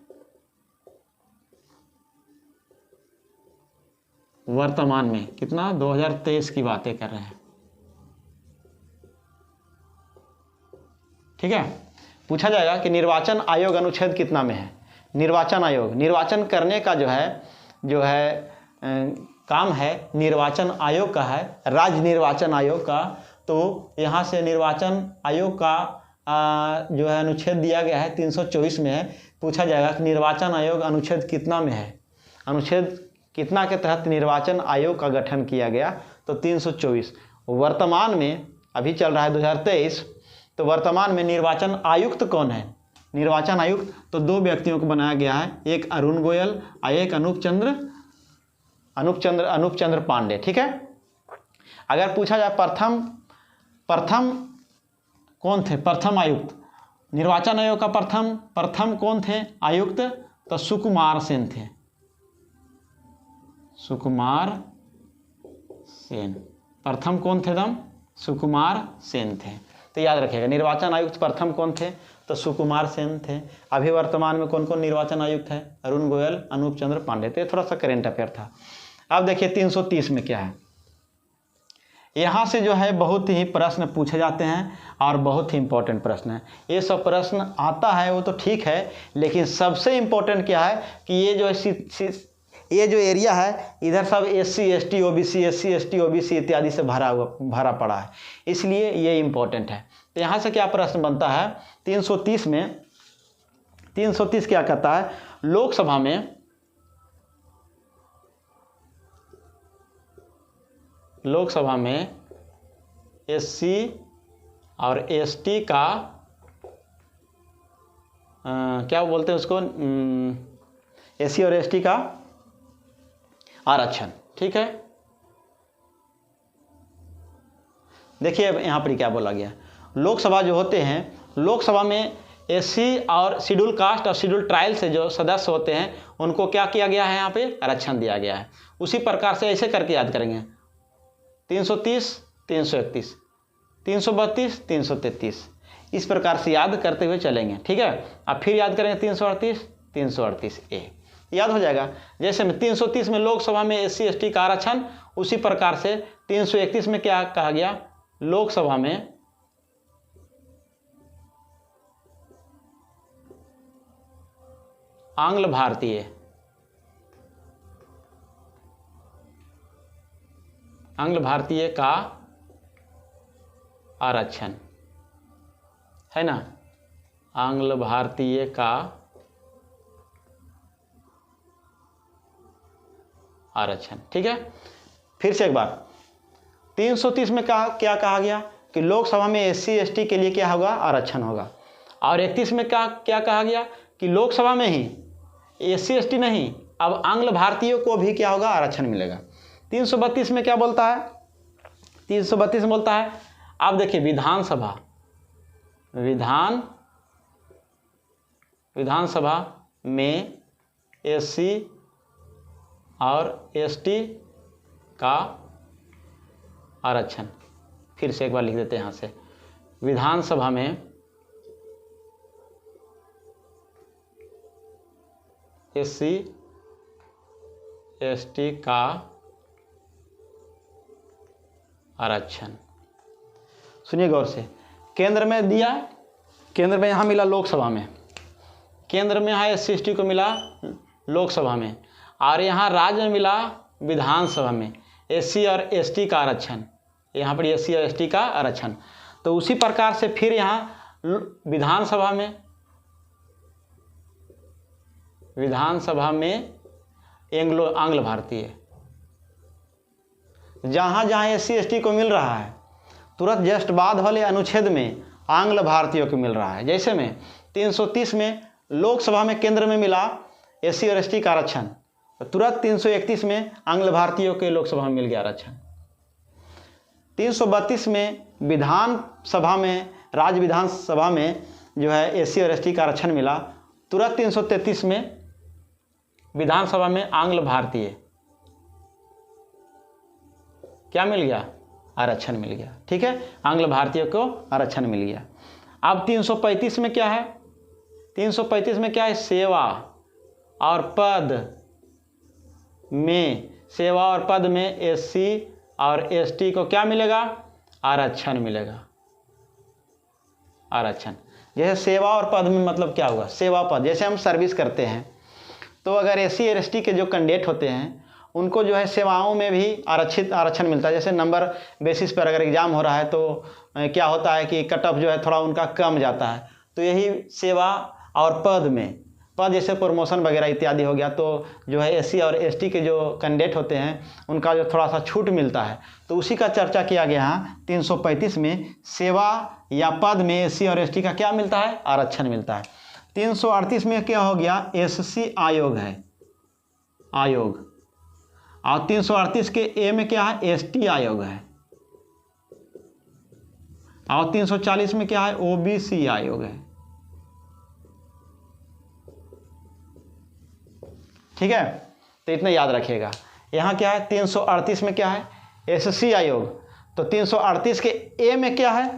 वर्तमान में। कितना? 2023 की बातें कर रहे हैं। ठीक है, पूछा जाएगा कि निर्वाचन आयोग अनुच्छेद कितना में है? निर्वाचन आयोग, निर्वाचन करने का जो है काम है निर्वाचन आयोग का है, राज्य निर्वाचन आयोग का। तो यहाँ से निर्वाचन आयोग का जो है अनुच्छेद दिया गया है 324 में है। पूछा जाएगा कि निर्वाचन आयोग अनुच्छेद कितना में है? अनुच्छेद कितना के तहत निर्वाचन आयोग का गठन किया गया? तो 324। वर्तमान में अभी चल रहा है 2023, तो वर्तमान में निर्वाचन आयुक्त कौन है? निर्वाचन आयुक्त तो 2 व्यक्तियों को बनाया गया है, एक अरुण गोयल और एक अनूप चंद्र पांडे। ठीक है, अगर पूछा जाए प्रथम कौन थे? प्रथम आयुक्त, निर्वाचन आयोग का प्रथम कौन थे आयुक्त? तो सुकुमार सेन थे। सुकुमार सेन प्रथम कौन थे? सुकुमार सेन थे। तो याद रखिएगा, निर्वाचन आयुक्त प्रथम कौन थे? तो सुकुमार सेन थे। अभी वर्तमान में कौन कौन निर्वाचन आयुक्त है? अरुण गोयल, अनूप चंद्र पांडे। तो ये थोड़ा सा करेंट अफेयर था। अब देखिए 330 में क्या है। यहाँ से जो है बहुत ही प्रश्न पूछे जाते हैं और बहुत ही इंपॉर्टेंट प्रश्न है। ये सब प्रश्न आता है वो तो ठीक है, लेकिन सबसे इम्पोर्टेंट क्या है कि ये जो एरिया है इधर सब SC ST OBC इत्यादि से भरा पड़ा है, इसलिए ये इम्पोर्टेंट है। तो यहाँ से क्या प्रश्न बनता है? 330 में 330 क्या कहता है? लोकसभा में SC और ST का क्या बोलते हैं उसको? SC और ST का आरक्षण। ठीक है, देखिए यहाँ पर क्या बोला गया। लोकसभा जो होते हैं, लोकसभा में SC और शेड्यूल कास्ट और शेड्यूल ट्राइब से जो सदस्य होते हैं उनको क्या किया गया है? यहाँ पे आरक्षण दिया गया है। उसी प्रकार से ऐसे करके याद करेंगे, 330, 331, 332, 333, इस प्रकार से याद करते हुए चलेंगे। ठीक है, अब फिर याद करेंगे 338A, याद हो जाएगा। जैसे में 330 में लोकसभा में SC ST का आरक्षण, उसी प्रकार से 331 में क्या कहा गया? लोकसभा में आंग्ल भारतीय, आंग्ल भारतीय का आरक्षण है ना, आंग्ल भारतीय का आरक्षण। ठीक है, फिर से एक बार 330 में क्या कहा गया कि लोकसभा में एससी एसटी के लिए क्या होगा, आरक्षण होगा। और 31 में क्या कहा गया कि लोकसभा में ही एससी एसटी नहीं, अब आंग्ल भारतीयों को भी क्या होगा, आरक्षण मिलेगा। 332 में क्या बोलता है, 332 में बोलता है, आप देखिए विधानसभा में एससी और एसटी का आरक्षण। फिर से एक बार लिख देते हैं यहाँ से, विधानसभा में एससी एसटी का आरक्षण। सुनिए गौर से, केंद्र में दिया, केंद्र में यहाँ मिला लोकसभा में, केंद्र में यहाँ एससी एसटी को मिला लोकसभा में, और यहाँ राज्य में मिला विधानसभा में एससी और एसटी का आरक्षण, यहाँ पर एससी और एसटी का आरक्षण। तो उसी प्रकार से फिर यहाँ विधानसभा में आंग्ल भारतीय, जहाँ जहाँ एससी एसटी को मिल रहा है तुरंत जस्ट बाद वाले अनुच्छेद में आंग्ल भारतीयों को मिल रहा है। जैसे में 330 में लोकसभा में केंद्र में मिला एससी और एसटी का आरक्षण, तो तुरंत 331 में आंग्ल भारतीयों के लोकसभा में मिल गया आरक्षण। 332 में विधानसभा में, राज्य विधानसभा में जो है एससी और एसटी का आरक्षण मिला, तुरंत 333 में विधानसभा में आंग्ल भारतीय क्या मिल गया, आरक्षण मिल गया। ठीक है, आंग्ल भारतीयों को आरक्षण मिल गया। अब 335 में क्या है, 335 में क्या है, सेवा और पद में एससी और एसटी को क्या मिलेगा, आरक्षण मिलेगा, आरक्षण। जैसे सेवा और पद में मतलब क्या होगा, सेवा पद, जैसे हम सर्विस करते हैं तो अगर एससी और एसटी के जो कैंडिडेट होते हैं उनको जो है सेवाओं में भी आरक्षण मिलता है। जैसे नंबर बेसिस पर अगर एग्ज़ाम हो रहा है तो क्या होता है कि कट ऑफ जो है थोड़ा उनका कम जाता है, तो यही सेवा और पद में, पद जैसे प्रमोशन वगैरह इत्यादि हो गया, तो जो है एससी और एसटी के जो कैंडिडेट होते हैं उनका जो थोड़ा सा छूट मिलता है, तो उसी का चर्चा किया गया यहाँ 335 में। सेवा या पद में एससी और एसटी का क्या मिलता है, आरक्षण मिलता है। 338 में क्या हो गया, एससी आयोग है, आयोग। और 338 के ए में क्या है, एसटी आयोग है। और 340 में क्या है, ओबीसी आयोग है। ठीक है, तो इतना याद रखिएगा। यहाँ क्या है, 338 में क्या है, एससी आयोग, तो 338 के ए में क्या है,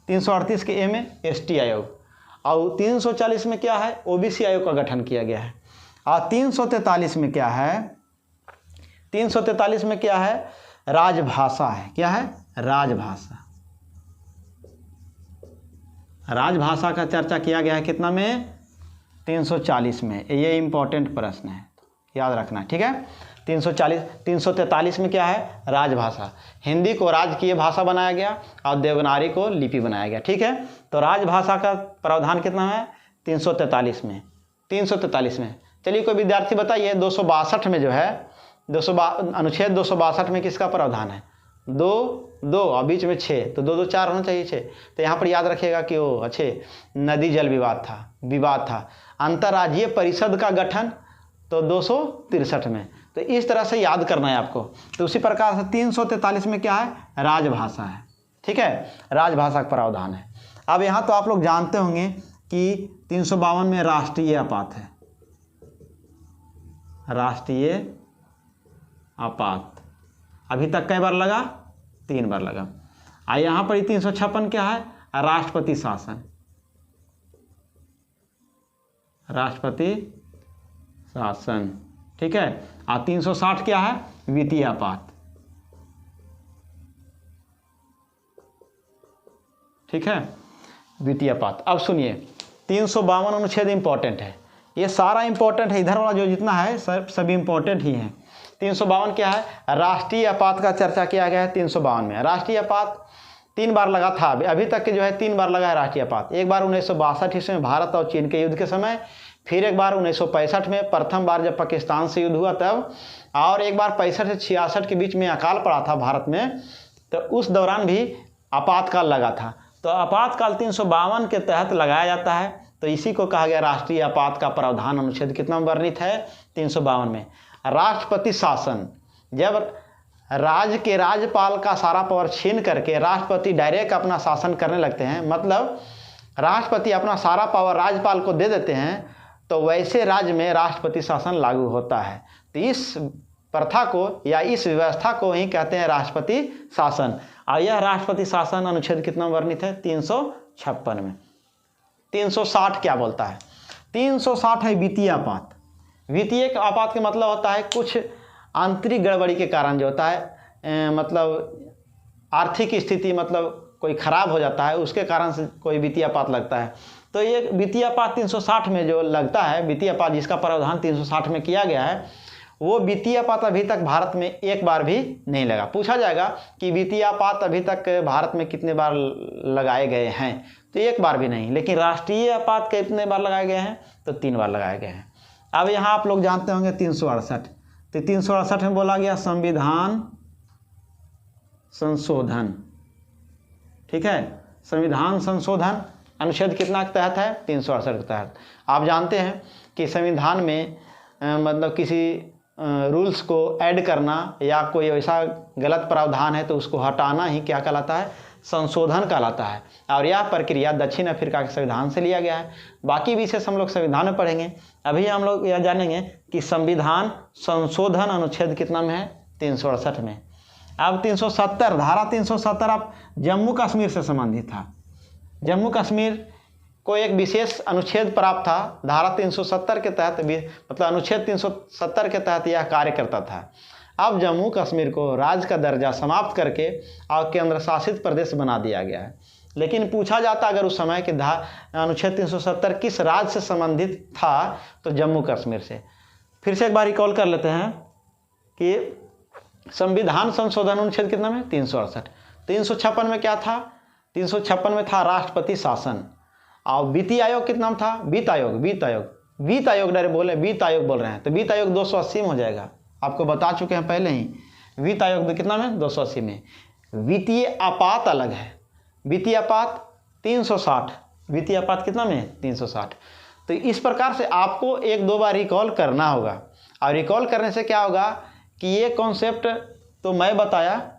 338 के ए में एसटी आयोग, और 340 में क्या है, ओबीसी आयोग का गठन किया गया है। और 343 में क्या है, 343 में क्या है, राजभाषा है। क्या है, राजभाषा। राजभाषा का चर्चा किया गया है कितना में, 340 में। ये इंपॉर्टेंट प्रश्न है, याद रखना। ठीक है, 343 में क्या है, राजभाषा। हिंदी को राजकीय भाषा बनाया गया और देवनागरी को लिपि बनाया गया। ठीक है, तो राजभाषा का प्रावधान कितना है, 343 में। 343 में चलिए कोई विद्यार्थी बताइए 262 में जो है, अनुच्छेद 262 में किसका प्रावधान है, 2 और बीच में 6, तो 2 2 4 होना चाहिए 6। तो यहाँ पर याद रखिएगा कि वो अच्छे नदी जल विवाद था। अंतर्राज्यीय परिषद का गठन तो 263 में। तो इस तरह से याद करना है आपको। तो उसी प्रकार से 343 में क्या है, राजभाषा है। ठीक है, राजभाषा का प्रावधान है। अब यहाँ तो आप लोग जानते होंगे कि 352 में राष्ट्रीय आपात है, राष्ट्रीय आपात। अभी तक कई बार लगा, 3 बार लगा। यहाँ पर 356 क्या है, राष्ट्रपति शासन, राष्ट्रपति शासन। ठीक है, और 360 क्या है, वित्तीय आपात। ठीक है, वित्तीय आपात। अब सुनिए 352 अनुच्छेद इंपॉर्टेंट है, ये सारा इंपॉर्टेंट है, इधर वाला जो जितना है सभी इंपॉर्टेंट ही है। 352 क्या है, राष्ट्रीय आपात का चर्चा किया गया है 352 में। राष्ट्रीय आपात 3 बार लगा था, अभी तक के जो है 3 बार लगा है राष्ट्रीय आपात। एक बार 1962 ईस्वी में भारत और चीन के युद्ध के समय, फिर एक बार 1965 में प्रथम बार जब पाकिस्तान से युद्ध हुआ तब, और एक बार 65 से 66 के बीच में अकाल पड़ा था भारत में, तो उस दौरान भी आपातकाल लगा था। तो आपातकाल 352 के तहत लगाया जाता है, तो इसी को कहा गया राष्ट्रीय आपात का प्रावधान। अनुच्छेद कितना वर्णित है, 352 में। राष्ट्रपति शासन, जब राज्य के राज्यपाल का सारा पावर छीन करके राष्ट्रपति डायरेक्ट अपना शासन करने लगते हैं, मतलब राष्ट्रपति अपना सारा पावर राज्यपाल को दे देते हैं, तो वैसे राज्य में राष्ट्रपति शासन लागू होता है। तो इस प्रथा को या इस व्यवस्था को ही कहते हैं राष्ट्रपति शासन। और यह राष्ट्रपति शासन अनुच्छेद कितना वर्णित है, 356 में। 360 क्या बोलता है, 360 है वित्तीय आपात। वित्तीय आपात का मतलब होता है कुछ आंतरिक गड़बड़ी के कारण जो होता है, मतलब आर्थिक स्थिति मतलब कोई खराब हो जाता है, उसके कारण से कोई वित्तीय आपात लगता है। तो ये वित्तीय आपात 360 में जो लगता है, वित्तीय आपात जिसका प्रावधान 360 में किया गया है, वो वित्तीय आपात अभी तक भारत में एक बार भी नहीं लगा। पूछा जाएगा कि वित्तीय आपात अभी तक भारत में कितने बार लगाए गए हैं, तो एक बार भी नहीं। लेकिन राष्ट्रीय आपात कितने बार लगाए गए हैं, तो 3 बार लगाए गए हैं। अब यहाँ आप लोग जानते होंगे 368, तो 368 में बोला गया संविधान संशोधन। ठीक है, संविधान संशोधन अनुच्छेद कितना के तहत है, 368 के तहत। आप जानते हैं कि संविधान में मतलब किसी रूल्स को ऐड करना या कोई ऐसा गलत प्रावधान है तो उसको हटाना ही क्या कहलाता है, संशोधन कहलाता है। और यह प्रक्रिया दक्षिण अफ्रीका के संविधान से लिया गया है। बाकी विशेष हम लोग संविधान में पढ़ेंगे। अभी हम लोग यह जानेंगे कि संविधान संशोधन अनुच्छेद कितना में है, 368 में। अब 370, धारा 370 अब जम्मू कश्मीर से संबंधित था। जम्मू कश्मीर को एक विशेष अनुच्छेद प्राप्त था धारा 370 के तहत, मतलब अनुच्छेद 370 के तहत यह कार्य करता था। अब जम्मू कश्मीर को राज्य का दर्जा समाप्त करके और केंद्र शासित प्रदेश बना दिया गया है। लेकिन पूछा जाता अगर उस समय के अनुच्छेद 370 किस राज्य से संबंधित था, तो जम्मू कश्मीर से। फिर से एक बार रिकॉल कर लेते हैं कि संविधान संशोधन अनुच्छेद कितना में, 368। 356 में क्या था, 356 में था राष्ट्रपति शासन। और वित्तीय आयोग कितना था, वित्त आयोग बोल रहे हैं, तो वित्त आयोग 280 में हो जाएगा। आपको बता चुके हैं पहले ही, वित्त आयोग कितना में, 280 में। वित्तीय आपात अलग है, वित्तीय आपात 360, वित्तीय आपात कितना में, 360। तो इस प्रकार से आपको 1-2 बार रिकॉल करना होगा। और रिकॉल करने से क्या होगा कि ये कॉन्सेप्ट तो मैं बताया,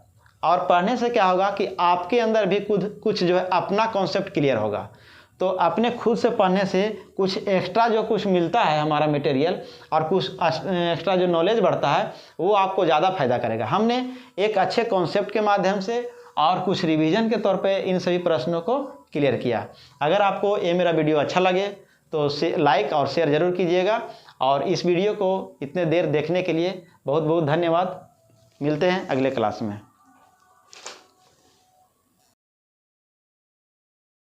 और पढ़ने से क्या होगा कि आपके अंदर भी कुछ जो है अपना कॉन्सेप्ट क्लियर होगा। तो अपने खुद से पढ़ने से कुछ एक्स्ट्रा जो कुछ मिलता है हमारा मटेरियल, और कुछ एक्स्ट्रा जो नॉलेज बढ़ता है, वो आपको ज़्यादा फायदा करेगा। हमने एक अच्छे कॉन्सेप्ट के माध्यम से और कुछ रिवीजन के तौर पे इन सभी प्रश्नों को क्लियर किया। अगर आपको ये मेरा वीडियो अच्छा लगे तो लाइक और शेयर ज़रूर कीजिएगा। और इस वीडियो को इतने देर देखने के लिए बहुत बहुत धन्यवाद। मिलते हैं अगले क्लास में।